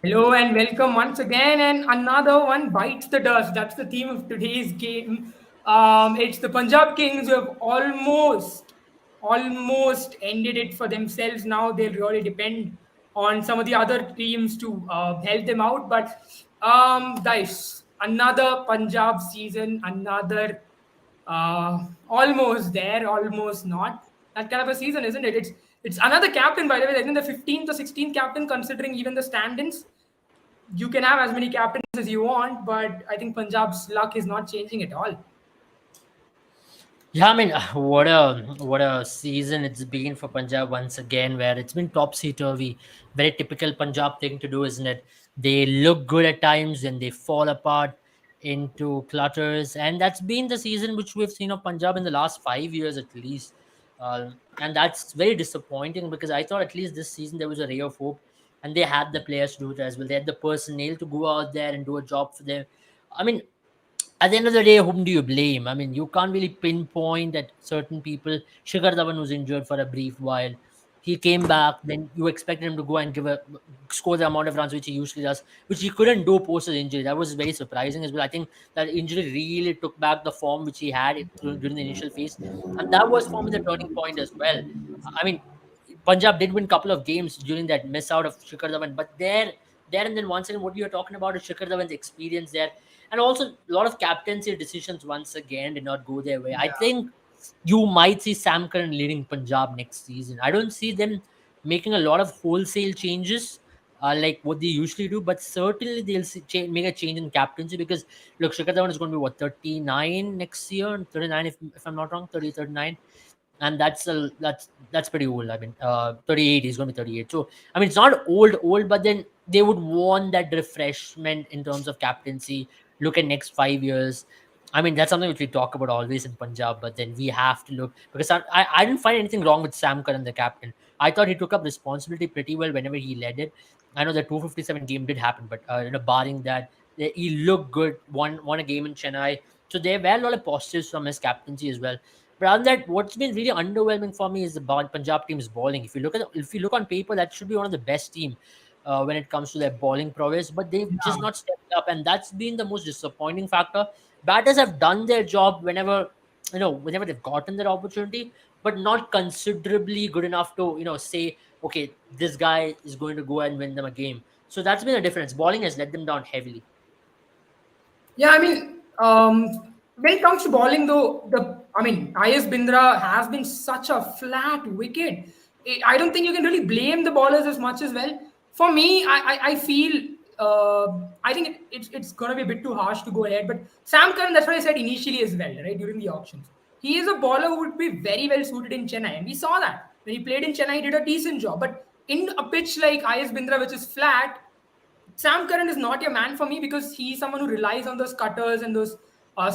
Hello and welcome once again, and another one bites the dust. That's the theme of today's game. It's the Punjab Kings who have almost ended it for themselves. Now they'll really depend on some of the other teams to help them out. But guys, another Punjab season, another almost there, almost not. That kind of a season, isn't it? It's another captain, by the way. I think the 15th or 16th captain, considering even the stand-ins. You can have as many captains as you want, but I think Punjab's luck is not changing at all. Yeah, I mean, what a season it's been for Punjab once again, where it's been topsy turvy. Very typical Punjab thing to do, isn't it? They look good at times, and they fall apart into clutters, and that's been the season which we've seen of Punjab in the last 5 years at least. And that's very disappointing because I thought at least this season there was a ray of hope, and they had the players to do it as well. They had the personnel to go out there and do a job for them. I mean, at the end of the day, whom do you blame? I mean, you can't really pinpoint at certain people. Shikhar Dhawan was injured for a brief while. He came back, then you expected him to go and score the amount of runs which he usually does, which he couldn't do post his injury. That was very surprising as well. I think that injury really took back the form which he had during the initial phase, and that was for me the turning point as well. I mean, Punjab did win a couple of games during that miss out of Shikhar Dhawan, but there and then once again, what you're talking about is Shikhar Dhawan's experience there, and also a lot of captaincy decisions once again did not go their way. I think you might see Sam Curran leading Punjab next season. I don't see them making a lot of wholesale changes like what they usually do, but certainly they'll make a change in captaincy because look, Shikhar Dhawan is going to be what 39 next year, 39 if I'm not wrong, 30, 39, and that's pretty old. I mean, 38. He's going to be 38. So I mean, it's not old, but then they would want that refreshment in terms of captaincy. Look at next 5 years. I mean, that's something which we talk about always in Punjab, but then we have to look because I didn't find anything wrong with Sam Curran, the captain. I thought he took up responsibility pretty well whenever he led it. I know the 257 game did happen, but barring that, he looked good. Won a game in Chennai, so there were a lot of positives from his captaincy as well. But other than that, what's been really underwhelming for me is the Punjab team's bowling. If you look on paper, that should be one of the best team when it comes to their bowling prowess, but they've just Yeah. not stepped up, and that's been the most disappointing factor. Batters have done their job whenever they've gotten that opportunity, but not considerably good enough to say, okay, this guy is going to go and win them a game. So that's been the difference. Bowling has let them down heavily. Yeah, I mean, when it comes to bowling, though, IS Bindra has been such a flat wicket. I don't think you can really blame the bowlers as much as well. For me, I feel I think it's going to be a bit too harsh to go ahead. But Sam Curran, that's what I said initially as well, right, during the auctions. He is a bowler who would be very well suited in Chennai, and we saw that when he played in Chennai, he did a decent job. But in a pitch like IS Bindra, which is flat, Sam Curran is not your man for me because he's someone who relies on those cutters and those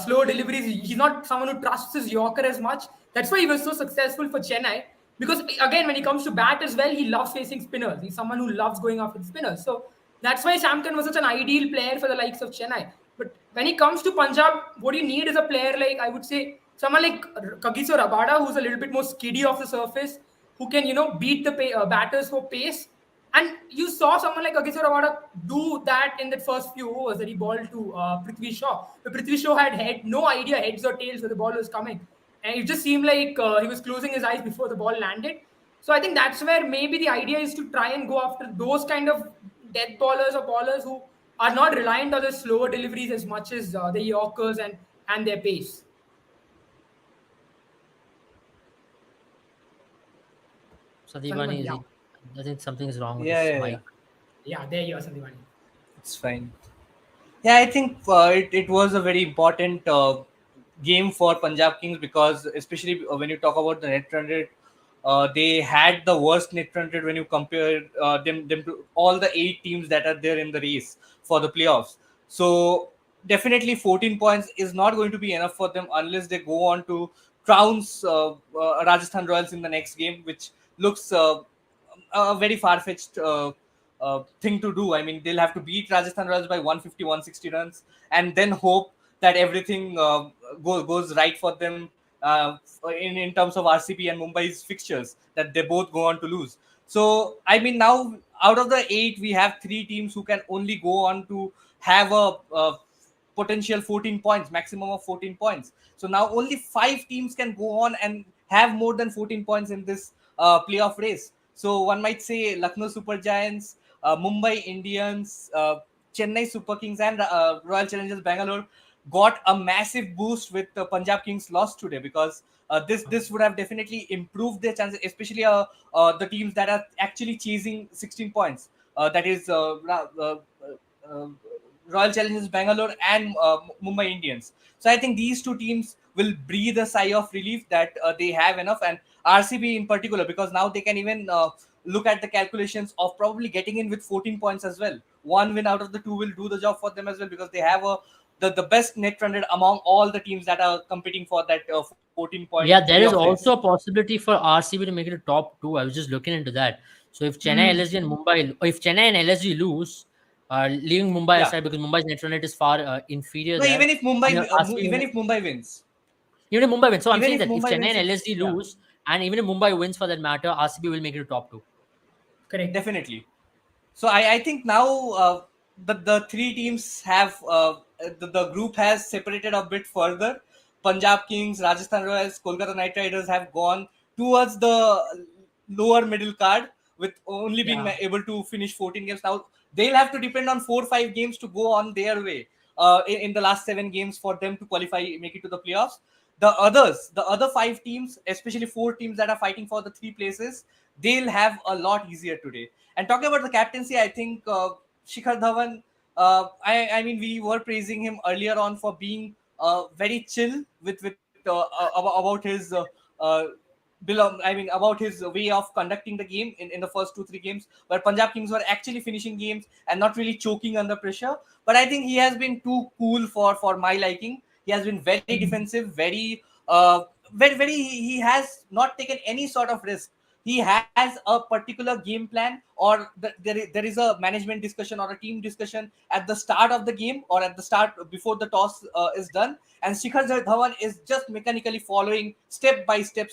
slow deliveries. He's not someone who trusts his Yorker as much. That's why he was so successful for Chennai. Because again, when he comes to bat as well, he loves facing spinners. He's someone who loves going after the spinners. So that's why Sam Curran was such an ideal player for the likes of Chennai. But when it comes to Punjab, what you need is a player like, I would say, someone like Kagiso Rabada, who's a little bit more skiddy off the surface, who can, beat the batters for pace. And you saw someone like Agisha Rawada do that in the first few overs that he balled to Prithvi Shaw. But Prithvi Shaw had no idea heads or tails where the ball was coming. And it just seemed like he was closing his eyes before the ball landed. So I think that's where maybe the idea is to try and go after those kind of death ballers or ballers who are not reliant on the slower deliveries as much as the Yorkers and their pace. Sadhivani, Sandhvani, yeah. I think something is wrong with Yeah, his yeah, yeah. mic. Yeah, there you are, Sandhvani. It's fine. Yeah, I think it was a very important game for Punjab Kings because, especially when you talk about the net run rate, they had the worst net run rate when you compare them to all the 8 teams that are there in the race for the playoffs. So definitely 14 points is not going to be enough for them unless they go on to trounce Rajasthan Royals in the next game, which looks a very far-fetched thing to do. I mean, they'll have to beat Rajasthan Royals by 150, 160 runs and then hope that everything goes right for them in terms of RCB and Mumbai's fixtures, that they both go on to lose. So I mean, now out of the 8, we have 3 teams who can only go on to have a potential 14 points, maximum of 14 points. So now only 5 teams can go on and have more than 14 points in this playoff race. So one might say Lucknow Super Giants, Mumbai Indians, Chennai Super Kings, and Royal Challengers Bangalore got a massive boost with the Punjab Kings loss today, because this would have definitely improved their chances, especially the teams that are actually chasing 16 points. That is uh, Royal Challengers Bangalore and Mumbai Indians. So I think these two teams will breathe a sigh of relief that they have enough, and RCB in particular, because now they can even look at the calculations of probably getting in with 14 points as well. One win out of the 2 will do the job for them as well, because they have the best net run rate among all the teams that are competing for that 14 point Yeah, there is playoff race. also a possibility for RCB to make it a top 2. I was just looking into that. So if Chennai, LSG, and Mumbai, or if Chennai and LSG lose, leaving Mumbai Yeah. aside because Mumbai's net run rate is far inferior No, there. even if Mumbai, You know, RCB even if Mumbai wins, even if Mumbai wins. So I'm even saying if that if Mumbai Chennai wins, and LSG yeah, lose, and even if Mumbai wins for that matter, RCB will make it a top 2. Correct. definitely. So I think now the 3 teams have the group has separated a bit further. Punjab Kings, Rajasthan Royals, Kolkata Knight Riders have gone towards the lower middle card, with only being Yeah. able to finish 14 games. Now they'll have to depend on 4-5 games to go on their way in the last 7 games for them to qualify, make it to the playoffs. The other 5 teams, especially 4 teams that are fighting for the 3 places, they'll have a lot easier today. And talking about the captaincy, I think Shikhar Dhawan, I mean, we were praising him earlier on for being very chill about his I mean, about his way of conducting the game in the first 2-3 games, where Punjab Kings were actually finishing games and not really choking under pressure. But I think he has been too cool for my liking. He has been very defensive, very. He has not taken any sort of risk. He has a particular game plan, or there is a management discussion or a team discussion at the start of the game, or at the start before the toss is done, and Shikhar Dhawan is just mechanically following step by step.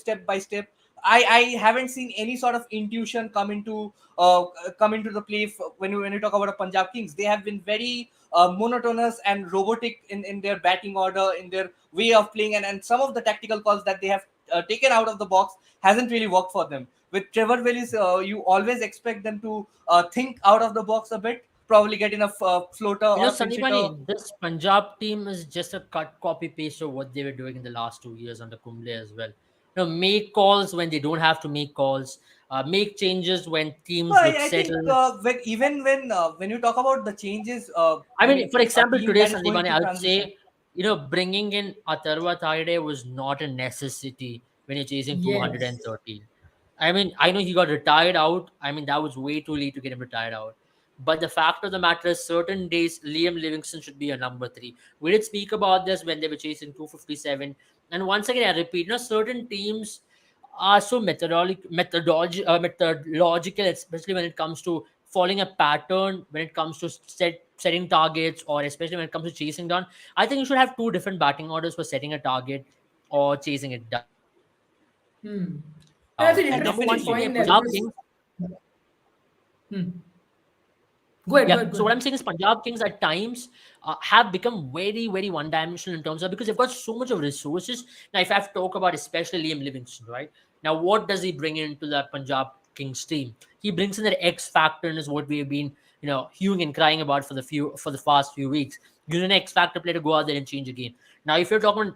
I haven't seen any sort of intuition come into the play when you talk about the Punjab Kings. They have been very monotonous and robotic in their batting order, in their way of playing, and some of the tactical calls that they have taken out of the box hasn't really worked for them. With Trevor Willis, you always expect them to think out of the box a bit, probably get in a floater You know, or pinch hitter. Sandeepani, this Punjab team is just a cut, copy, paste of what they were doing in the last 2 years under Kumble as well. You know, make calls when they don't have to make calls, make changes when No, teams look I think settled. even when you talk about the changes, I I mean, mean, for a example, team today, that is going Sandeepani, through I would transition. say, you know, bringing in Atharva Thaide was not a necessity when you're chasing Yes. 213. I mean, I know he got retired out. I mean, that was way too late to get him retired out. But the fact of the matter is, certain days, Liam Livingston should be a number 3. We did speak about this when they were chasing 257. And once again, I repeat, you know, certain teams are so methodological, especially when it comes to following a pattern, when it comes to setting targets, or especially when it comes to chasing down. I think you should have 2 different batting orders for setting a target or chasing it down. Hmm. And That's an number And one for interesting me, definitely, point there Punjab because. Kings. Hmm. Go ahead. Go Yeah. ahead. Go So what ahead. I'm saying is Punjab Kings at times have become very, very one-dimensional in terms of, because they've got so much of resources. Now, if I have to talk about especially Liam Livingston, right? Now, what does he bring into that Punjab Kings team? He brings in that X factor, and is what we have been, you know, hewing and crying about for the past few weeks. Use an X factor player to go out there and change a game. Now, if you're talking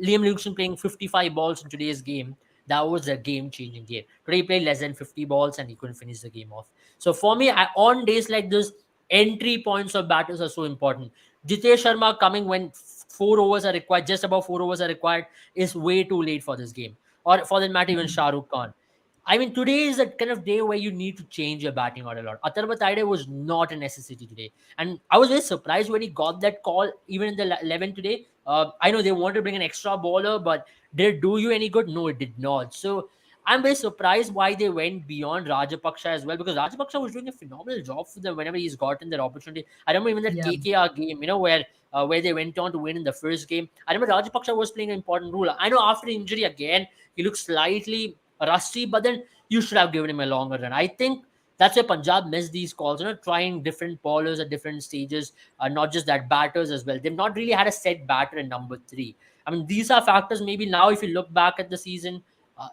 Liam Livingston playing 55 balls in today's game, that was a game-changing game. Today he played less than 50 balls and he couldn't finish the game off. So for me, on days like this, entry points of batters are so important. Jitesh Sharma coming when 4 overs are required, just about 4 overs are required, is way too late for this game. Or for that matter, even Hmm. Shah Rukh Khan. I mean, today is a kind of day where you need to change your batting order a lot. Atharva Taide was not a necessity today. And I was very surprised when he got that call, even in the 11 today. I know they wanted to bring an extra bowler, but did it do you any good? No, it did not. So I'm very surprised why they went beyond Rajapaksha as well, because Rajapaksha was doing a phenomenal job for them whenever he's gotten that opportunity. I remember even that Yeah. KKR game, you know, where they went on to win in the first game. I remember Rajapaksha was playing an important role. I know after injury again, he looks slightly rusty, but then you should have given him a longer run. I think that's why Punjab missed these calls, trying different bowlers at different stages, not just that, batters as well. They've not really had a set batter in number three. I mean, these are factors. Maybe now, if you look back at the season,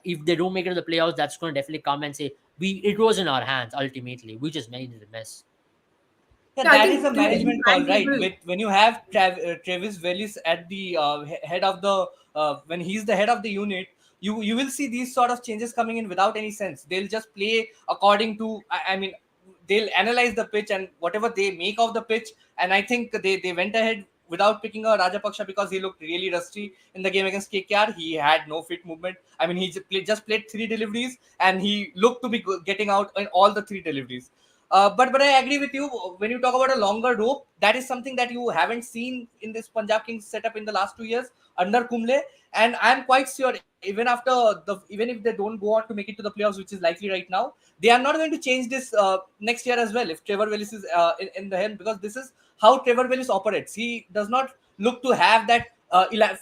if they don't make it to the playoffs, that's going to definitely come and say, it was in our hands ultimately. We just made it a mess. Yeah, Yeah, I that think is a to management any call, right? people, With when you have Travis Wellis at the head of the when he's the head of the unit, you will see these sort of changes coming in without any sense. They'll just play according to. I mean, they'll analyze the pitch and whatever they make of the pitch. And I think they went ahead without picking a Rajapaksha because he looked really rusty in the game against KKR. He had no fit movement. I mean, he just played three deliveries and he looked to be getting out in all the three deliveries. But I agree with you when you talk about a longer rope. That is something that you haven't seen in this Punjab Kings setup in the last 2 years under Kumble, and I'm quite sure even if they don't go on to make it to the playoffs, which is likely right now, they are not going to change this next year as well if Trevor Willis is in the helm, because this is how Trevor Willis operates. He does not look to have that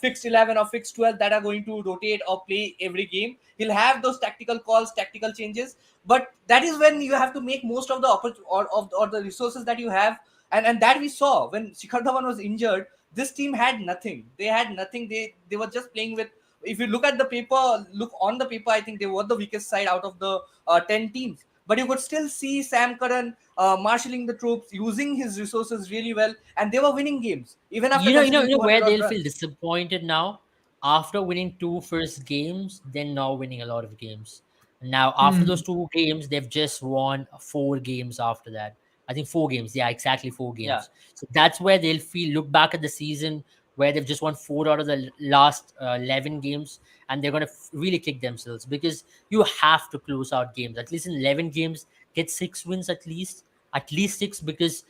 fixed 11 or fixed 12 that are going to rotate or play every game. He'll have those tactical calls, tactical changes, but that is when you have to make most of the or the resources that you have, and that we saw when Shikhar Dhawan was injured. This team had nothing. They had nothing. They were just playing with. If you look at the paper, look on the paper, I think they were the weakest side out of the 10 teams. But you could still see Sam Curran marshalling the troops, using his resources really well, and they were winning games even after conceding Where 200 odd they'll feel runs. disappointed now after winning two first games, then now winning a lot of games. Now, after those two games, they've just won four games after that. I think 4 games. Yeah, exactly 4 games. Yeah. So that's where they'll look back at the season where they've just won four out of the last 11 games, and they're going to really kick themselves because you have to close out games. At least in 11 games, get 6 wins at least six, because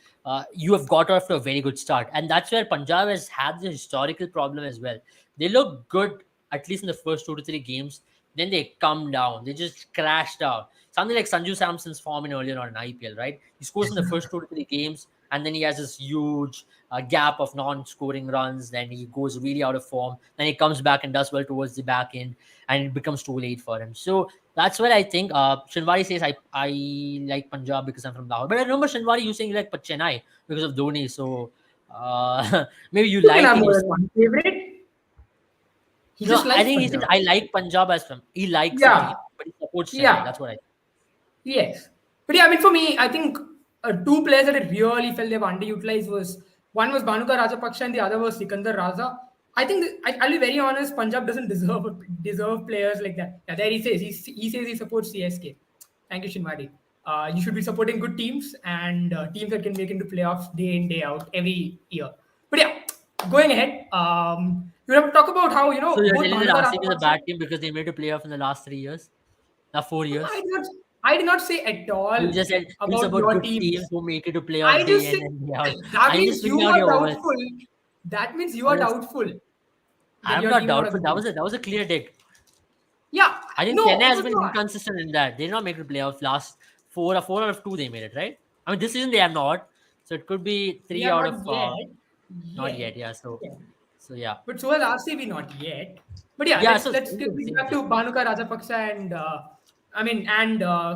you have got off to a very good start. And that's where Punjab has had the historical problem as well. They look good, at least in the first 2 to 3 games. Then they come down. They just crashed out. Something like Sanju Samson's form in earlier on in IPL, right? He scores in the first 2 to 3 games, and then he has this huge gap of non-scoring runs. Then he goes really out of form. Then he comes back and does well towards the back end, and it becomes too late for him. So that's what I think. Shinwari says I like Punjab because I'm from Lahore. But I remember Shinwari you saying you like Chennai because of Dhoni. So maybe you you can like have it. more than one favorite. He No, just I likes think he said Punjab. I like Punjab as from. He likes the Yeah, team, but he supports Chennai. yeah, That's what I. yes. But yeah, I mean, for me, I think two players that I really felt they were underutilized was one was Bhanuka Rajapaksa and the other was Sikandar Raza. I think I'll be very honest. Punjab doesn't deserve players like that. Yeah, there he says he supports CSK. Thank you, Shinwadi. You should be supporting good teams and teams that can make into playoffs day in day out every year. But yeah, going ahead, you have to talk about how So you're both telling me Bhanuka RCB is a Rajapaksa. bad team because they made a playoff in the last 3 years, not 4 years. I did not. I did not say at You all just said you about support your good teams teams. who make it to I playoffs just day in said and day out. that And you just means bring you out are your words. doubtful. That means you are Honest. doubtful that I'm your not team is not a doubtful. good That team. was a clear take. Yeah, I think no, Chennai it has was been not. inconsistent in that. They did not make it to playoffs last four out of two. They made it, right? I mean, this season they have not. So it could be We three are out not of yet. not Yet. yet. Yeah. So Yeah. yeah. But so has RCB not yet. But yeah, Yeah. let's So let's same get thing. Same back thing. to Bhanuka Rajapaksa and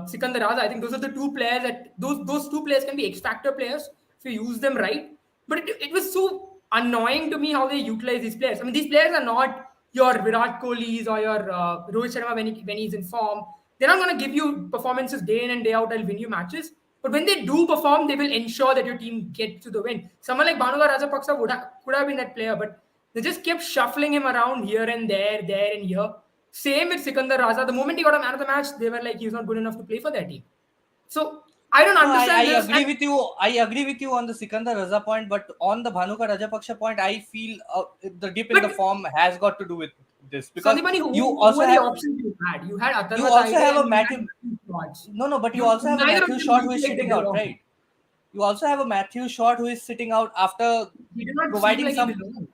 Sikandar Raza. I think those are the two players that those two players can be X factor players if you use them right. But it was so annoying to me how they utilize these players. I mean, these players are not your Virat Kohli's or your Rohit Sharma when he's in form. They're not going to give you performances day in and day out. They'll win you matches. But when they do perform, they will ensure that your team gets to the win. Someone like Bhanuka Rajapaksa could have been that player, but they just kept shuffling him around here and there and here. Same with Sikandar Raza. The moment he got a man of the match, they were like, he's not good enough to play for their team. So I don't No, I understand this. agree with you. I agree with you on the Sikandar Raza point, but on the Bhanuka Rajapaksha point, I feel the dip in the But form has got to do with this because Sandipani, you who also were the have options you had? You had you Atharva also Taide have a and you had Matthew. Matthew Shorts. No, no, but you You also have a neither of Matthew them Short who is looked like they sitting out, belonged. right? You also have a Matthew Short who is sitting out after He did not seem providing like he some. belonged.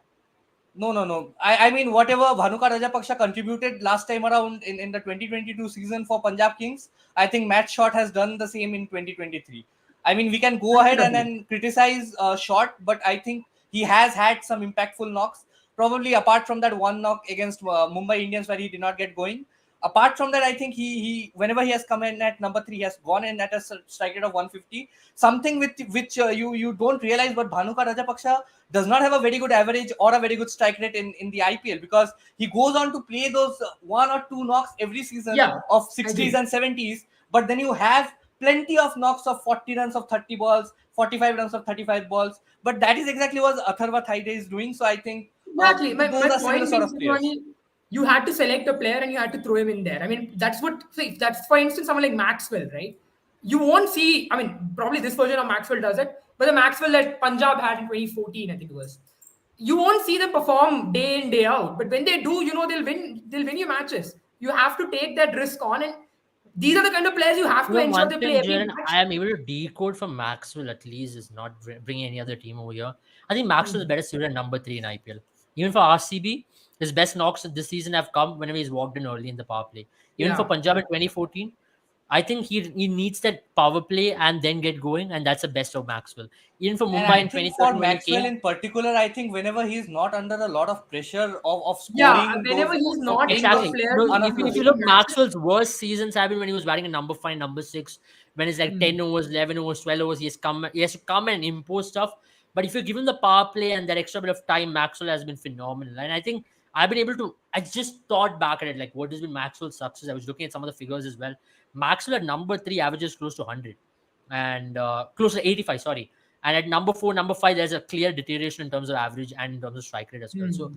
No, no, no. I mean, whatever Bhanuka Rajapaksha contributed last time around in the 2022 season for Punjab Kings, I think Matt Short has done the same in 2023. I mean, we can go ahead and then criticize Short, but I think he has had some impactful knocks. Probably apart from that one knock against Mumbai Indians where he did not get going. apart from that, I think he whenever he has come in at number 3, he has gone in at a strike rate of 150. Something with which you don't realize, but Bhanukar Rajapaksha does not have a very good average or a very good strike rate in the IPL, because he goes on to play those one or two knocks every season Yeah, of I 60s agree. and 70s. But then you have plenty of knocks of 40 runs of 30 balls, 45 runs of 35 balls. But that is exactly what Atharva Thaide is doing. So I think Exactly. My those are similar point sort being, of players. Srinivani, you had to select a player and you had to throw him in there. I mean, that's what, see, that's for instance, someone like Maxwell, right? You won't see, I mean, probably this version of Maxwell does it, but the Maxwell that Punjab had in 2014, I think it was. You won't see them perform day in, day out. But when they do, they'll win you matches. You have to take that risk on, and these are the kind of players you have You to know, ensure one they play thing, every Jaren, match. I am able to decode from Maxwell at least is not bringing any other team over here. I think Maxwell is better suited at number 3 in IPL. Even for RCB, his best knocks this season have come whenever he's walked in early in the power play. Even for Yeah. Punjab in 2014, I think he needs that power play and then get going, and that's the best of Maxwell. Even for And Mumbai I in think for 2013 when he Maxwell came, in particular, I think whenever he's not under a lot of pressure of Yeah. scoring Whenever those, he's of not getting a those exactly. player No, who's enough if you runs. look, winning matches. Maxwell's worst seasons have been when he was batting at number 5, number 6, when it's like 10 overs, 11 overs, 12 overs. He has to come and impose stuff. But if you give him the power play and that extra bit of time, Maxwell has been phenomenal. And I think I've been able to. I just thought back at it, like what has been Maxwell's success. I was looking at some of the figures as well. Maxwell at number 3 averages close to 100 and close to 85. Sorry. And at number 4, number 5, there's a clear deterioration in terms of average and in terms of strike rate as well. So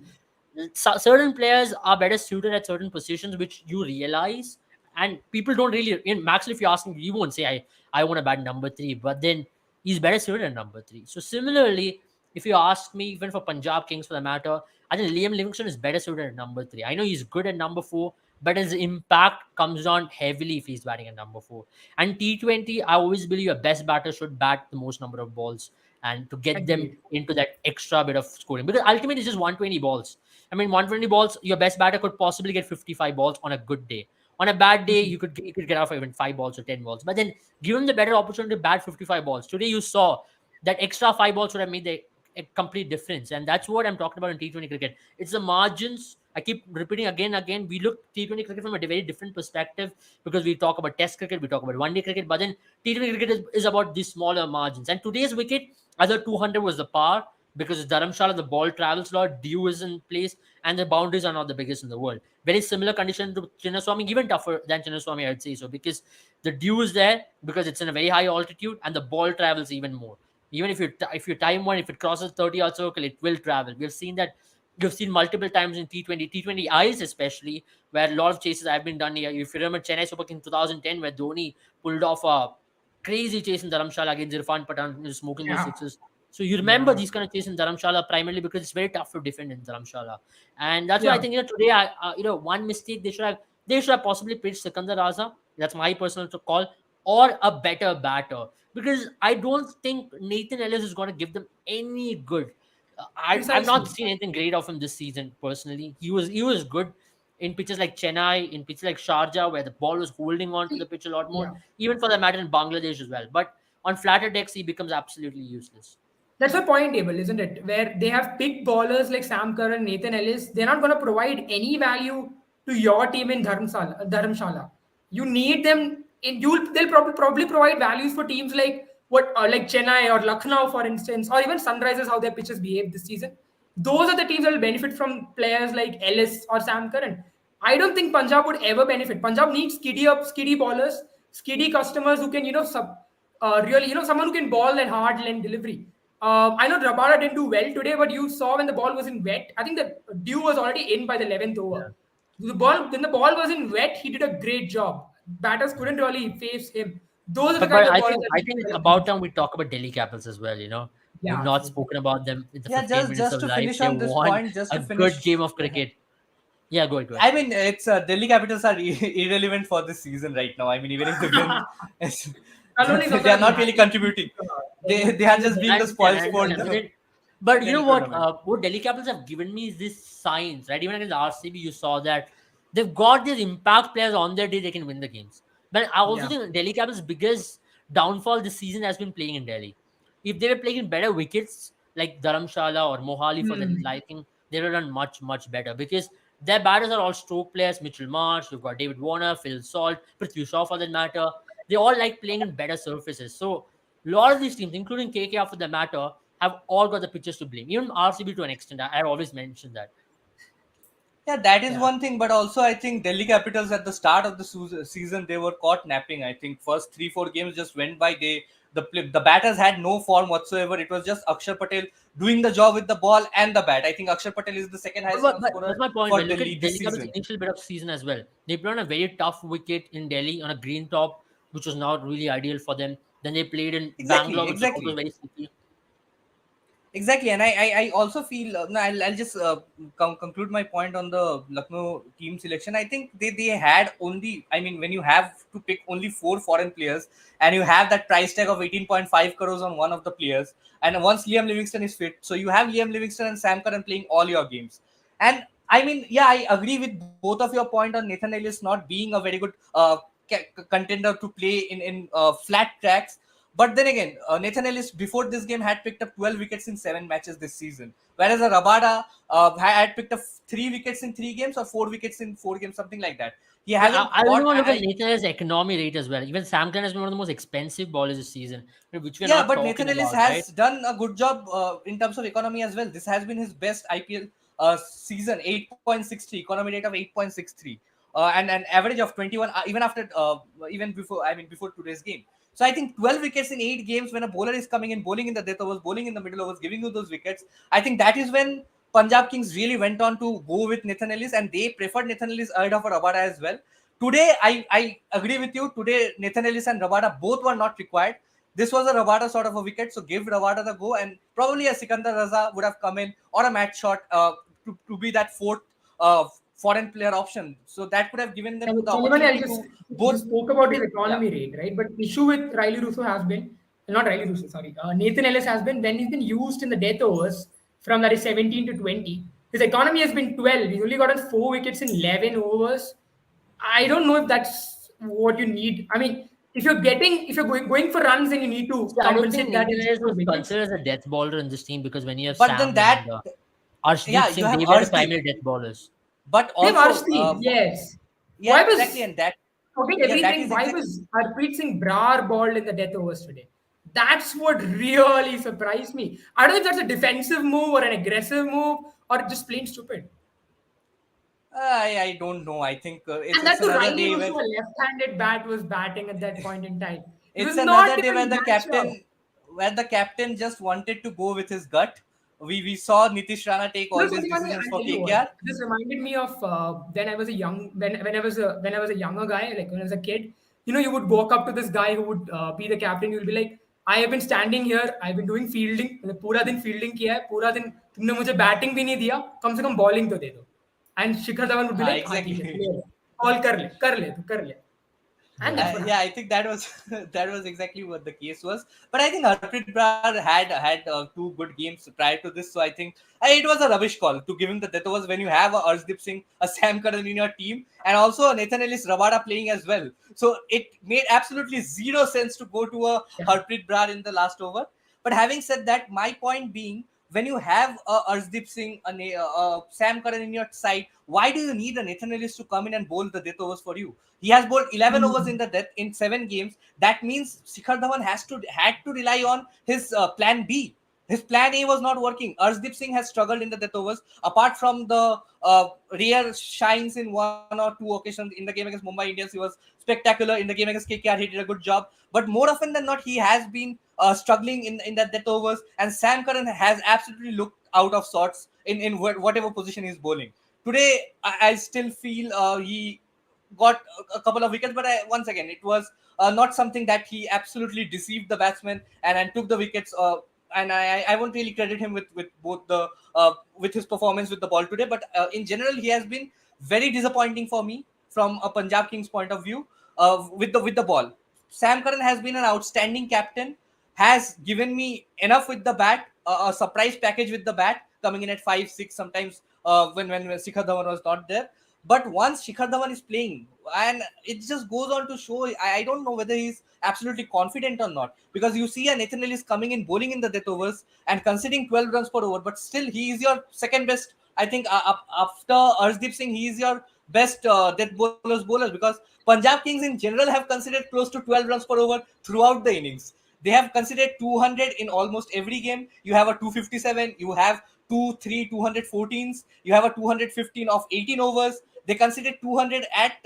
Hmm. certain players are better suited at certain positions, which you realize, and people don't really. In Maxwell, if you ask him, you won't say I want to bat number 3, but then he's better suited at number 3. So similarly, if you ask me, even for Punjab Kings for the matter, I think Liam Livingston is better suited at number 3. I know he's good at number 4, but his impact comes on heavily if he's batting at number 4. And T20, I always believe a best batter should bat the most number of balls and to get them Agreed. into that extra bit of scoring, because ultimately it's just 120 balls. I mean, 120 balls, your best batter could possibly get 55 balls on a good day. On a bad day, Hmm. you could get out for even 5 balls or 10 balls. But then give him the better opportunity to bat 55 balls. Today you saw that extra 5 balls would have made a complete difference. And that's what I'm talking about in T20 cricket. It's the margins. I keep repeating again and again. We look T20 cricket from a very different perspective, because we talk about Test cricket, we talk about one day cricket, but then T20 cricket is about these smaller margins. And today's wicket, either 200 was the par, because it's Dharamshala, the ball travels a lot, dew is in place, and the boundaries are not the biggest in the world. Very similar condition to Chinnaswamy, even tougher than Chinnaswamy, I'd say so, because the dew is there, because it's in a very high altitude, and the ball travels even more. Even if you time one, if it crosses 30-yard circle, it will travel. We've seen that. You've seen multiple times in T20 I's especially, where a lot of chases have been done here. If you remember Chennai Super King 2010, where Dhoni pulled off a crazy chase in Dharamshala against Irfan Pathan, smoking those Yeah. sixes. So you remember Yeah. these kind of chases in Dharamshala primarily because it's very tough to defend in Dharamshala, and that's why I Yeah. think today one mistake they should have possibly pitched Sikandar Raza. That's my personal call, or a better batter, because I don't think Nathan Ellis is going to give them any good. I've not Precisely. seen anything great of him this season personally. He was good in pitches like Chennai, in pitches like Sharjah, where the ball was holding on to the pitch a lot more, Yeah. even for that matter in Bangladesh as well. But on flatter decks, he becomes absolutely useless. That's the point table, isn't it? Where they have picked ballers like Sam Curran, Nathan Ellis. They're not going to provide any value to your team in Dharamshala. You need them. They'll probably provide values for teams like Chennai or Lucknow, for instance, or even Sunrisers, how their pitches behaved this season. Those are the teams that will benefit from players like Ellis or Sam Curran. I don't think Punjab would ever benefit. Punjab needs skiddy ballers, skiddy customers who can, really, someone who can ball and hard length delivery. I know Rabada didn't do well today, but you saw when the ball was in wet. I think the dew was already in by the 11th over. Yeah. When the ball was in wet, he did a great job. Batters couldn't really face him. Those are the But kind of I ballers think that I we think it's develop. about time we talk about Delhi Capitals as well. We've Yeah, not absolutely. spoken about them in the Yeah, 15 minutes just of to life. finish They on this won point, just a to good finish. game of cricket. Yeah, go ahead, go ahead. I mean, it's Delhi Capitals are irrelevant for this season right now. I mean, even if they win, Kaloni is also they are not not bad. really contributing. They are just being I the understand, spoil I sport understand. in But you know any what? tournament. What Delhi Capitals have given me is this signs, right? Even against RCB, you saw that they've got these impact players on their day they can win the games. But I also Yeah. think Delhi Capitals' biggest downfall this season has been playing in Delhi. If they were playing in better wickets like Dharamshala or Mohali for the Hmm. liking, they would have done much, much better, because Their batters are all stroke players. Mitchell Marsh, you've got David Warner, Phil Salt, Prithvi Shaw for that matter. They all like playing in better surfaces. So a lot of these teams, including KKR for that matter, have all got the pitches to blame. Even RCB to an extent. I've always mentioned that. Yeah, that is Yeah. one thing, but also I think Delhi Capitals at the start of the season they were caught napping. I think first 3-4 games just went by. The batters had no form whatsoever. It was just Akshar Patel doing the job with the ball and the bat. I think Akshar Patel is the second highest run That's scorer my point. for But look Delhi at this Delhi Capital's season. initial bit of season as well. They played on a very tough wicket in Delhi on a green top, which was not really ideal for them. Then they played in Exactly, Bangalore, which was also exactly. very sticky. Exactly, and I also feel no, I'll just conclude my point on the Lucknow team selection. I think they had only, I mean, when you have to pick only 4 foreign players and you have that price tag of 18.5 crores on one of the players, and once Liam Livingston is fit, so you have Liam Livingston and Sam Curran playing all your games. And I mean, yeah, I agree with both of your point on Nathan Ellis not being a very good contender to play in flat tracks. But then again, Nathan Ellis before this game had picked up 12 wickets in 7 matches this season, whereas Rabada had picked up 3 wickets in 3 games or 4 wickets in 4 games, something like that. He But hasn't I really got. want to look at Nathan's economy rate as well. Even Sam Curran has been one of the most expensive ballers this season, which we're Yeah, not but Nathan talking Ellis about, right? has done a good job in terms of economy as well. This has been his best IPL season, 8.63 economy rate of 8.63, and an average of 21 even after even before, I mean, before today's game. So I think 12 wickets in 8 games when a bowler is coming in, bowling in the death overs, bowling in the middle overs, giving you those wickets. I think that is when Punjab Kings really went on to go with Nathan Ellis, and they preferred Nathan Ellis ahead of Rabada as well. Today, I agree with you. Today, Nathan Ellis and Rabada both were not required. This was a Rabada sort of a wicket, so give Rabada the go, and probably a Sikandar Raza would have come in or a Matt Shot to be that fourth foreign player option. So that could have given them And the anyone else opportunity just to you both. spoke about his Yeah, economy rate, right? But issue with Riley Russo has been not Riley Russo, sorry, Nathan Ellis has been when he's been used in the death overs from that is 17 to 20. His economy has been 12. He's only gotten 4 wickets in 11 overs. I don't know if that's what you need. I mean, if you're going for runs, then you need to See, I don't think compensate that Nathan in Ellis terms of was wickets. considered as a death bowler in this team because when you have but then Sam and that, Arshdeep yeah, you Singh, have they were the Arshdeep, primary death bowlers. but They have also Arshdeep, yes. yeah, Why exactly, was and that, forget yeah, that everything? is Why exactly. was Harpreet Singh Brar balled in the death overs today? That's what really surprised me. I don't know if that's a defensive move or an aggressive move or just plain stupid. I don't know. I think And it's that to another Riley day Russo, where a left-handed bat was batting at that point in time. It was it's not another day even matchup. where the captain just wanted to go with his gut. We saw Nitish Rana take You know all these something funny? decisions I'll for tell you what. KKR. This reminded me of when I was a young when I was a younger guy, like when I was a kid. You know, you would walk up to this guy who would be the captain. You'll be like, "I have been standing here. I've been doing fielding. मतलब पूरा दिन fielding किया है. पूरा दिन तुमने मुझे batting भी नहीं दिया. कम से कम bowling तो दे दो." And Shikhar Dhawan would be like, "हाँ ठीक है, तू Exactly. ले ले. Call कर ले, तू कर ले." And Yeah. that's what Yeah, happened. I think that was that was exactly what the case was. But I think Harpreet Brar had 2 good games prior to this, so I think it was a rubbish call to give him the death overs when you have a Arshdeep Singh, a Sam Curran in your team, and also a Nathan Ellis Rabada playing as well. So it made absolutely zero sense to go to a Yeah. Harpreet Brar in the last over. But having said that, my point being, when you have a Arshdeep Singh, Sam Curran in your side, why do you need a Nathan Ellis to come in and bowl the death overs for you? He has bowled 11 overs in the death in 7 games. That means Shikhar Dhawan had to rely on his plan B. His plan A was not working. Arshdeep Singh has struggled in the death overs. Apart from the rare shines in 1 or 2 occasions in the game against Mumbai Indians, he was spectacular. In the game against KKR, he did a good job. But more often than not, he has been struggling in that death overs. And Sam Curran has absolutely looked out of sorts in whatever position he's bowling. Today, I still feel he got a couple of wickets, but once again, it was not something that he absolutely deceived the batsman and took the wickets. And I won't really credit him with both the with his performance with the ball today, but in general, he has been very disappointing for me from a Punjab Kings point of view with the ball. Sam Curran has been an outstanding captain, has given me enough with the bat, a surprise package with the bat, coming in at 5, 6 sometimes when Shikhar Dhawan was not there. But once Shikhar Dhawan is playing, and it just goes on to show, I don't know whether he's absolutely confident or not. Because you see a Nathan Ellis coming in, bowling in the death overs and conceding 12 runs per over, but still he is your second best I think after Arshdeep Singh, he is your best death bowlers because Punjab Kings in general have considered close to 12 runs per over throughout the innings. They have considered 200 in almost every game. You have a 257, you have 214s, you have a 215 of 18 overs. They considered 200 at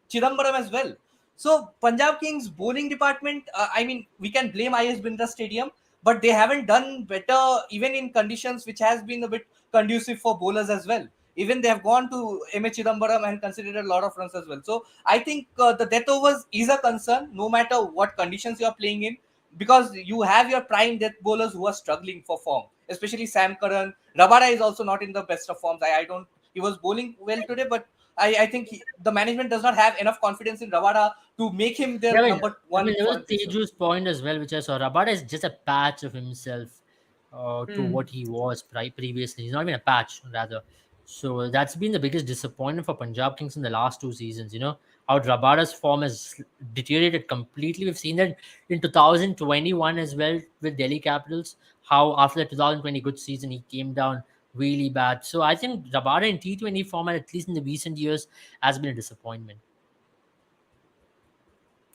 Chidambaram as well. So Punjab Kings bowling department, I mean, we can blame IS Bindra Stadium, but they haven't done better even in conditions which has been a bit conducive for bowlers as well. Even they have gone to M. Chidambaram and considered a lot of runs as well. So I think the death overs is a concern no matter what conditions you are playing in, because you have your prime death bowlers who are struggling for form, especially Sam Curran. Rabada is also not in the best of forms. I don't. He was bowling well today, but I think the management does not have enough confidence in Rabada to make him their Yeah, number one. there was for this. Teju's point as well, which I saw. Rabada is just a patch of himself to what he was previously. He's not even a patch, rather. So that's been the biggest disappointment for Punjab Kings in the last 2 seasons. How Rabada's form has deteriorated completely. We've seen that in 2021 as well with Delhi Capitals. How after the 2020 good season, he came down really bad. So I think Rabada in T20 format, at least in the recent years, has been a disappointment.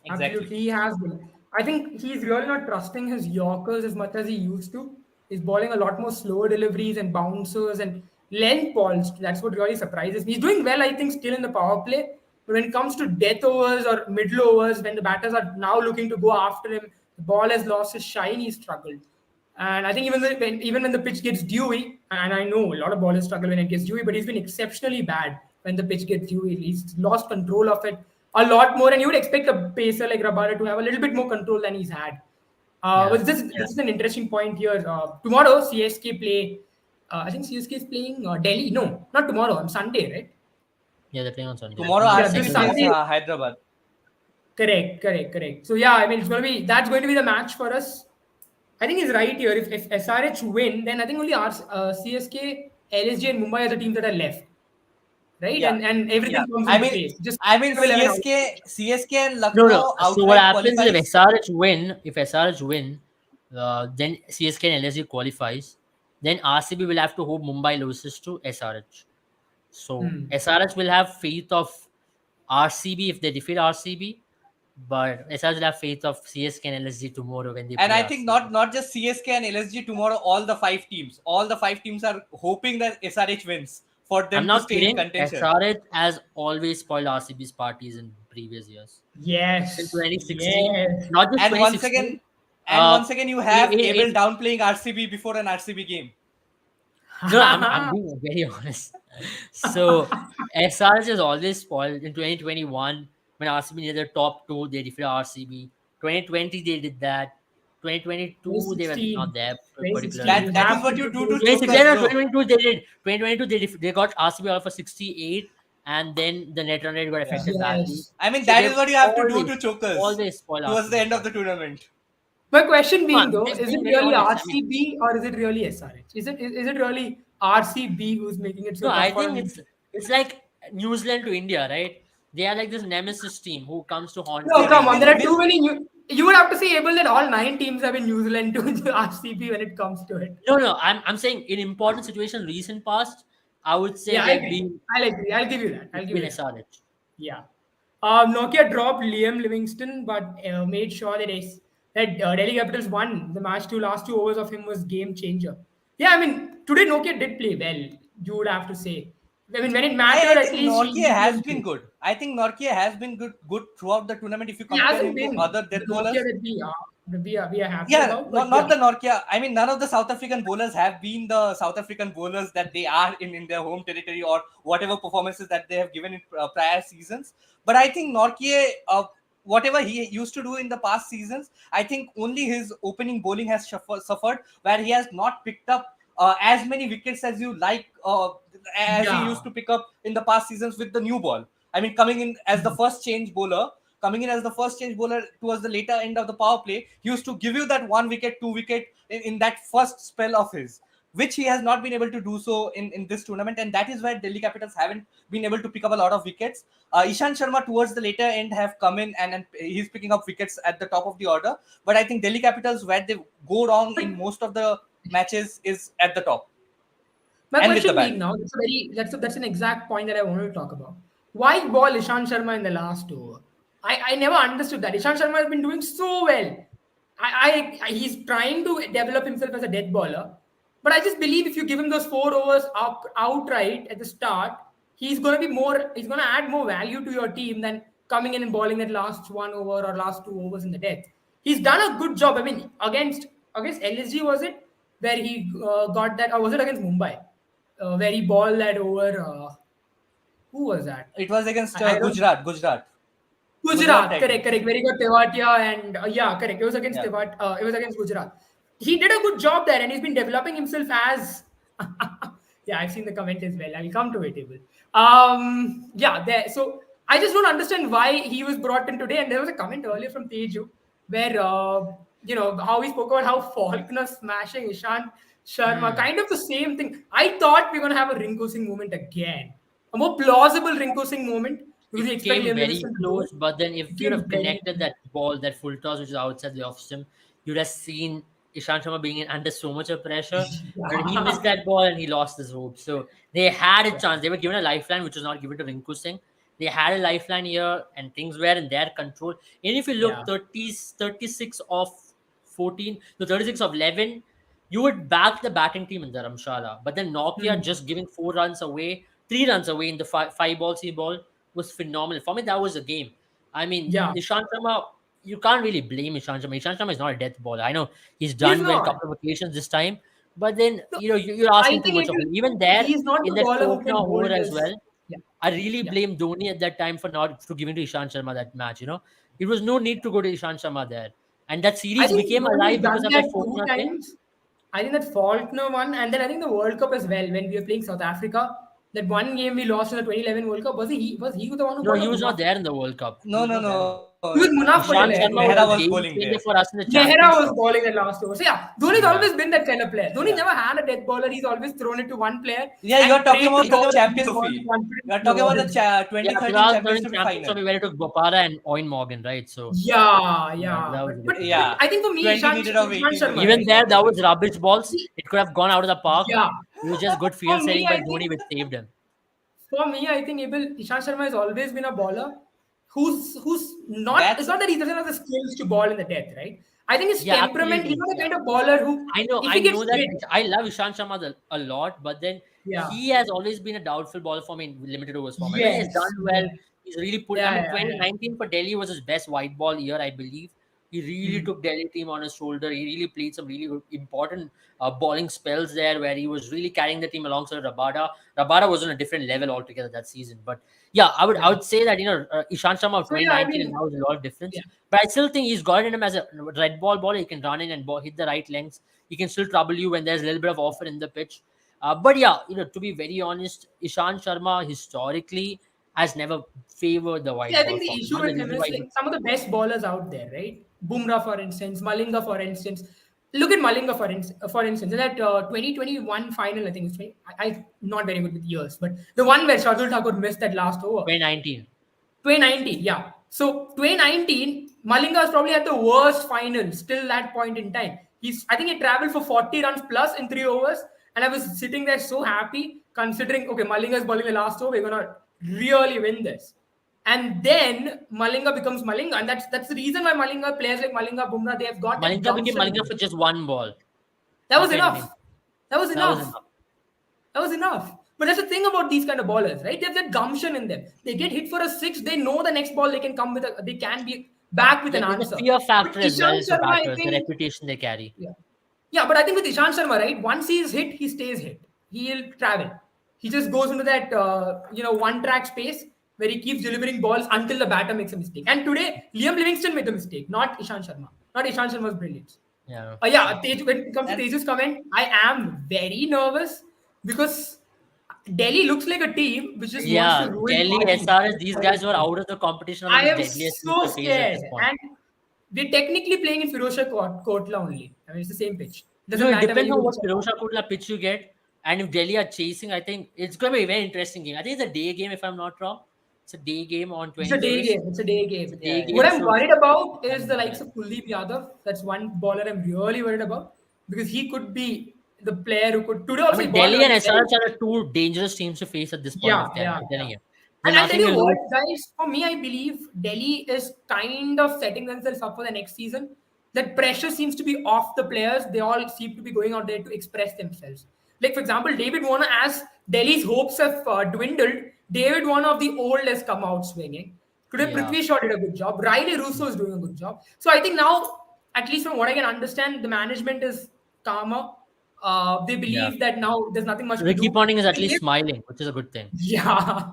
Exactly. Absolutely, he has been. I think he's really not trusting his Yorkers as much as he used to. He's bowling a lot more slower deliveries and bouncers and length balls. That's what really surprises me. He's doing well, I think, still in the power play. But when it comes to death overs or middle overs, when the batters are now looking to go after him, the ball has lost his shine. He's struggled. And I think even when the pitch gets dewy, and I know a lot of ballers struggle when it gets dewy, but he's been exceptionally bad when the pitch gets dewy. He's lost control of it a lot more, and you would expect a pacer like Rabada to have a little bit more control than he's had. Yeah. But this is an interesting point here. Tomorrow, CSK play. I think CSK is playing Delhi. No, not tomorrow. On Sunday, right? Yeah, they're playing on Sunday. Tomorrow Yeah, RCB this plays Sunday. Hyderabad. Correct. So yeah, I mean, that's going to be the match for us. I think he's right here. If SRH win, then I think only CSK, LSG, and Mumbai are the teams that are left, right? Yeah, And yeah. everything comes I into mean, place. Just I mean 11 out. CSK and No. Lucknow So what outright happens is qualifies. if SRH win, then CSK and LSG qualifies. Then RCB will have to hope Mumbai loses to SRH. So SRH will have faith of RCB if they defeat RCB, but SRH will have faith of CSK and LSG tomorrow when they And play I think RCB. not just CSK and LSG tomorrow. All the five teams are hoping that SRH wins for them I'm to not stay in kidding. contention. SRH has always spoiled RCB's parties in previous years. In Yes. 2016, Yes. not just And 2016. once again, you have Abel In downplaying RCB before an RCB game. No, I'm being very honest. So SRH is always spoiled. In 2021, when RCB needed the top two, they defeated RCB. 2020 they did that. 2022 they were 2016. not there 2016. particularly. You That is have to what you put do to those. 2016, chokers, no, bro. 2022 they did. 2022 they got RCB out for 68, and then the net run rate got Yeah. affected badly. Yes. I mean, So that they've is what you have to do to chokers always spoil towards the RCB's end of the party. tournament. My question No, being I'm though, just is it being very really honest. I mean, RCB or is it really SRH? Is it really RCB who's making it so no, I tough for think them? it's like New Zealand to India, right? They are like this nemesis team who comes to haunt No, you See, come on. every There are year. too many. You would have to say able that all 9 teams have in New Zealand to the RCB when it comes to it. No, I'm saying in important situations, recent past, I would say Yeah, I they've agree. been I'll agree. I'll give you that. I'll it's give been you that. SRH. Yeah. Nokia dropped Liam Livingston, but made sure that Delhi Capitals won the match. Last 2 overs of him was game changer. Yeah, I mean today Nokia did play well. You would have to say. I mean when it mattered, I at think least Norkia he has came been through. good. I think Norkia has been good throughout the tournament if you He compare hasn't him to been other the death Nokia bowlers. that we are happy Yeah, about, but not yeah. the Norkia. I mean, none of the South African bowlers have been the South African bowlers that they are in their home territory or whatever performances that they have given in prior seasons. But I think Norkia, whatever he used to do in the past seasons, I think only his opening bowling has suffered, where he has not picked up as many wickets as you like, as he used Yeah. to pick up in the past seasons with the new ball. I mean, coming in as the first change bowler towards the later end of the power play, he used to give you that 1 wicket, 2 wicket in that first spell of his, which he has not been able to do so in this tournament. And that is why Delhi Capitals haven't been able to pick up a lot of wickets. Ishan Sharma towards the later end have come in and he's picking up wickets at the top of the order. But I think Delhi Capitals, where they go wrong in most of the matches, is at the top. My And with the question being bat. now, that's an exact point that I wanted to talk about. Why ball Ishant Sharma in the last over? I never understood that. Ishant Sharma has been doing so well. He's trying to develop himself as a death bowler, but I just believe if you give him those 4 overs outright at the start, he's going to be more. He's going to add more value to your team than coming in and bowling that last 1 over or last 2 overs in the death. He's done a good job. I mean, against LSG was it where he got that, or was it against Mumbai? Where he balled that over. Who was that? It was against I don't. Gujarat. Gujarat Gujarat, correct, Titans. correct. Very good, Tewatia, and yeah, correct. It was against Yeah. It was against Gujarat. He did a good job there, and he's been developing himself as. Yeah, I've seen the comment as well. I'll come to it, Abel. Yeah, there. So I just don't understand why he was brought in today. And there was a comment earlier from Teju where how he spoke about how Faulkner smashing Ishant Sharma, kind of the same thing. I thought we were gonna have a Rinku Singh moment again, a more plausible Rinku Singh moment. Because we It expect came Liam very Livingstone to do close, it. but then if It you'd came have very connected that ball, that full toss, which is outside the off stump, you'd have seen Ishant Sharma being under so much of pressure. And he missed that ball and he lost his hope. So they had a chance. They were given a lifeline, which was not given to Rinku Singh. They had a lifeline here, and things were in their control. And if you look, Yeah. 36 of 14, no, 36 of 11, you would back the batting team in Dharamshala. But then Nokia just giving 4 runs away, 3 runs away in the five balls he ball was phenomenal. For me, that was a game. I mean, Yeah. Ishant Sharma, you can't really blame Ishant Sharma. Ishant Sharma is not a death bowler. I know he's He's done well a not. couple of occasions this time, but then No, you're I asking too think much of it him. will, Even there he's not in the that bowler who Faulkner can hold over as us. well, Yeah. I really Yeah. blame Dhoni at that time for not to giving to Ishant Sharma that match. It was no need to go to Ishant Sharma there, and that I series think became Dhoni's alive done because of that that 2 Faulkner thing. times. I think that Faulkner one, and then I think the World Cup as well. When we were playing South Africa, that one game we lost in the 2011 World Cup, was he the one who No, bowled he or was not Munaf? there in the World Cup. He No, was no, not there. no. He was Munaf Ishant Patel, I Sharma think. was Nehra a was game bowling changer there. for us in the Nehra Champions was Cup. bowling the last over. So yeah, Dhoni's Yeah. always been that kind of player. Dhoni Yeah. never had a death bowler. He's always thrown it to one player Yeah, and you're talking prayed to about God the that he Champions ball Trophy. confidence You're in the talking about the balls. Yeah, 2013 Champions 2013 Trophy Champions final. Trophy where it took Bopara and Owen Morgan, right? So Yeah, yeah, yeah. that was But, a but, good but one. Yeah, I think for me, 20 needed of Ishant 18 to Sharma, win Even right? the there, that Champions was Trophy. rubbish balls. See, It could have gone out of the park. yeah. It was just good For field me, setting by I think Dhoni, which saved him. Ishant Sharma has always been a bowler who's not. It's That's not that he doesn't have the skills to bowl in the death, right? I think his Yeah, temperament. He's absolutely. not the yeah. kind of bowler who, if I he gets know that. hit, I love Ishant Sharma a lot, but then yeah, he has always been a doubtful bowler for me in limited overs format. When he's yes, done well, yeah, he's really put. I yeah, mean, yeah, yeah. 2019 for Delhi was his best white ball year, I believe. He really Hmm. took Delhi team on his shoulder. He really played some really important bowling spells there, where he was really carrying the team alongside Rabada. Rabada was on a different level altogether that season. But yeah, I Yeah. would say that Ishant Sharma of So yeah, I 2019 and mean, now is a lot of difference. yeah, But I still think he's got it in him as a red ball bowler. He can run in and hit the right lengths. He can still trouble you when there's a little bit of offer in the pitch. But yeah, to be very honest, Ishant Sharma historically has never favored the see, white I ball think the form. issue One of the with him reasons is why like some of the best bowlers out there, right? Bumrah, for instance, Malinga, for instance. Look at Malinga, for instance, in that 2021 final, I think it's not very good with years, but the one where Shardul Thakur missed that last over. 2019. 2019, yeah. So 2019, Malinga has probably had the worst final still that point in time. I think he traveled for 40 runs plus in 3 overs, and I was sitting there so happy considering, okay, Malinga is bowling the last over, we're gonna really win this. And then Malinga becomes Malinga, and that's the reason why Malinga players like Malinga, Bumrah, they have got that Malinga became gumption in Malinga them. for just one ball. That was That's what I mean. enough. That was That was enough. enough. That was enough. But that's the thing about these kind of ballers, right? They have that gumption in them. They get hit for a six, they know the next ball they can come they can be back with an There's a answer. fear But factor as well Ishant for Sharma, I batters, the think, reputation they carry. yeah. Yeah, but I think with Ishant Sharma, right? Once he is hit, he stays hit. He'll travel. He just goes into that one track space where he keeps delivering balls until the batter makes a mistake. And today, Liam Livingston made the mistake, not Ishant Sharma. Not Ishant Sharma's brilliance. Yeah. When it comes to And Teju's comment, I am very nervous because Delhi looks like a team which just wants Yeah, to ruin Delhi, parties. SRS, these guys were out of the competition, one I of the am deadliest teams so to face at scared. this point. And we're technically playing in Firozshah Kotla only. I mean, it's the same pitch. Doesn't No, it matter where depends you on go. what Firozshah Kotla pitch you get. And if Delhi are chasing, I think it's going to be a very interesting game. I think it's a day game, if I'm not wrong. It's a day game on It's a day 21st. game. It's a day It's game. a day Yeah, What game, I'm so worried about is the yeah. likes of Kuldeep Yadav. That's one bowler I'm really worried about because he could be the player who could today I also mean, he bowled Delhi and really well. SRH are the two dangerous teams to face at this point Yeah, of time. yeah, I'm telling yeah. you. They're And I'll tell nothing to you what, lose. guys, for me, I believe Delhi is kind of setting themselves up for the next season. That pressure seems to be off the players. They all seem to be going out there to express themselves. Like, for example, David Warner, as Delhi's hopes have dwindled, David Warner of the old has come out swinging. Today, Yeah. Prithvi Shaw did a good job. Riley Russo is doing a good job. So I think now, at least from what I can understand, the management is calmer. They Yeah. believe that now there's nothing much to Ricky do. Ponting is at They least give- smiling, which is a good thing. yeah.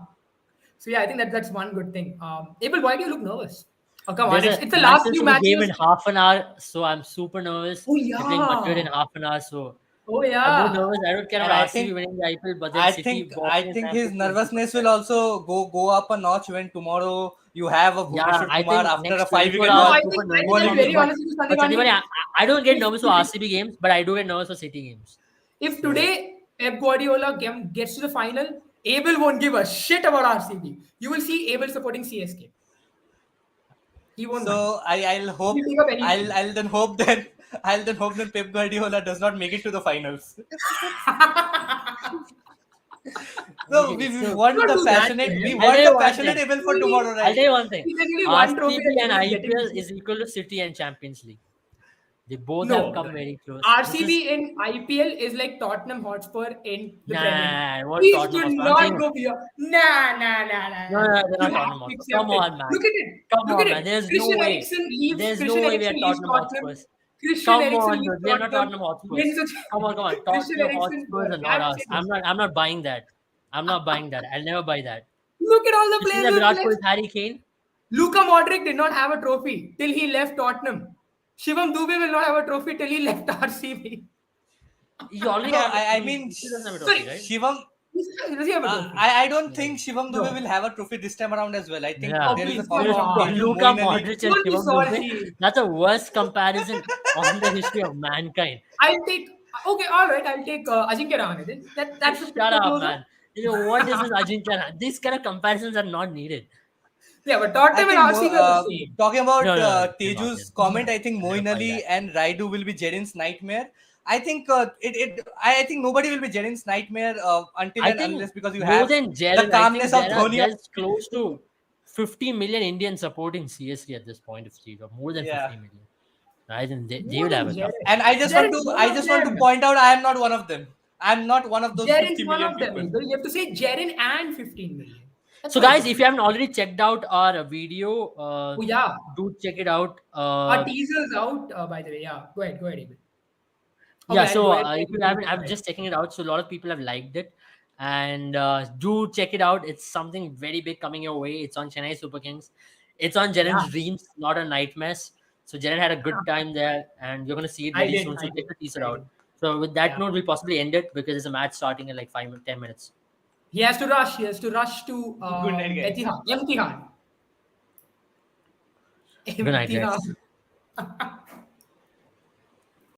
So yeah, I think that's one good thing. Abel, why do you look nervous? Oh come on, There's it's a the last Manchester few City game in matches. half an hour, so I'm super nervous. Oh They're playing Madrid in yeah, half an hour, so oh I'm more yeah. nervous. I don't care And about I RCB think winning the IPL, but then I City think walking I in think time his 50, nervousness 50%. will also go up a notch when tomorrow you have a Yeah, Bhuvneshwar I Kumar think after a next 24 5-wicket No, hours haul is I super think I nervous think for I'm bowling me. very his. honest with you, But Sandeep, Sandipani. I don't get If nervous for today, RCB games, but I do get nervous for City games. if So today Pep Guardiola gets to the final, Abel won't give a shit about RCB. You will see Abel supporting CSK. He won't mind. So I'll hope He'll pick up any team. I'll then hope that Pep Guardiola does not make it to the finals. So okay, we so want Don't the do that to passionate we him. I'll tell want you the one passionate thing. Abel for tomorrow, I'll right? tell you one thing. There's only one trophy RCB that and Abel is getting IPL this year. is equal to City and Champions League. They both No, have come very close. This is RCB in IPL is like Tottenham Hotspur in the Premier League. nah. What Please Tottenham do Hotspur? I'm not saying go beyond. Nah. no, they're You not have Tottenham to Hotspur. accept Come it. on, man. Look at it. Come Look at on, man. it. There's no Christian way. Eriksen leaves. There's no Christian way we are Eriksen leaves Tottenham Tottenham. Hotspurs. Christian Come Eriksen on, leaves dude. We are not Tottenham. Tottenham Hotspurs. Wins the Come on. Christian Tottenham Eriksen. Hotspurs are I not have to us. say this. I'm not buying that. I'm not buying that. I'll never buy that. Look at all the You see players that who Virat play. Kohli, Harry Kane? Luka Modric did not have a trophy till he left Tottenham. Shivam Dube will not have a trophy till he left RCB. He already No, have. I He mean still doesn't have a Sorry, trophy, right? Shivam. Does he have a trophy? I don't think Shivam Dube No. will have a trophy this time around as well. I think Yeah. there is a Please, comment come from on. Teju Luka Moeen Ali. Modric and Don't be Shivam salty. Dube. That's the worst comparison on the history of mankind. I'll take. Okay, all right. I'll take Ajinkya Rahane then. That's a Shut bit up, closer. man. You know what is this Ajinkya? These kind of comparisons are not needed. Yeah, but I Tottenham and think RCB are the same. talking about No, they're not. Teju's They're comment, I think I'll never Moeen buy Ali that. and Raidu will be Jedin's nightmare. I think I think nobody will be Jedin's nightmare until I and think unless because you more have than the Jaren, I think calmness of Dhoni. there's close to 50 million Indians supporting CSK at this point of stage, or more than Yeah. 50 million. I think they More will have than a tough. Jaren. And I just Jaren's one of want to them. point out I am not one of them. I'm not one of those Jaren's 50 one million of them. people. Abel. You have to say Jaren and 15 million. That's So, what I guys, think. if you haven't already checked out our video, Oh yeah, do check it out. our teaser's out. By the way, yeah. Go ahead, Abel. Okay, Yeah, I'll so go ahead. if you haven't, I'm just checking it out. So a lot of people have liked it, and do check it out. It's something very big coming your way. It's on Chennai Super Kings. It's on Jaren's Yeah. dreams, not on nightmares. So Jaren had a good time there, and you're gonna see it I very did, soon. So I check the did, teaser I out. did. So with that Yeah. note, we'll possibly end it because there's a match starting in like 5-10 minutes. He has to rush. He has to rush to Good night, guys. Etihad. Imtihan. Good night, guys. Imtihan.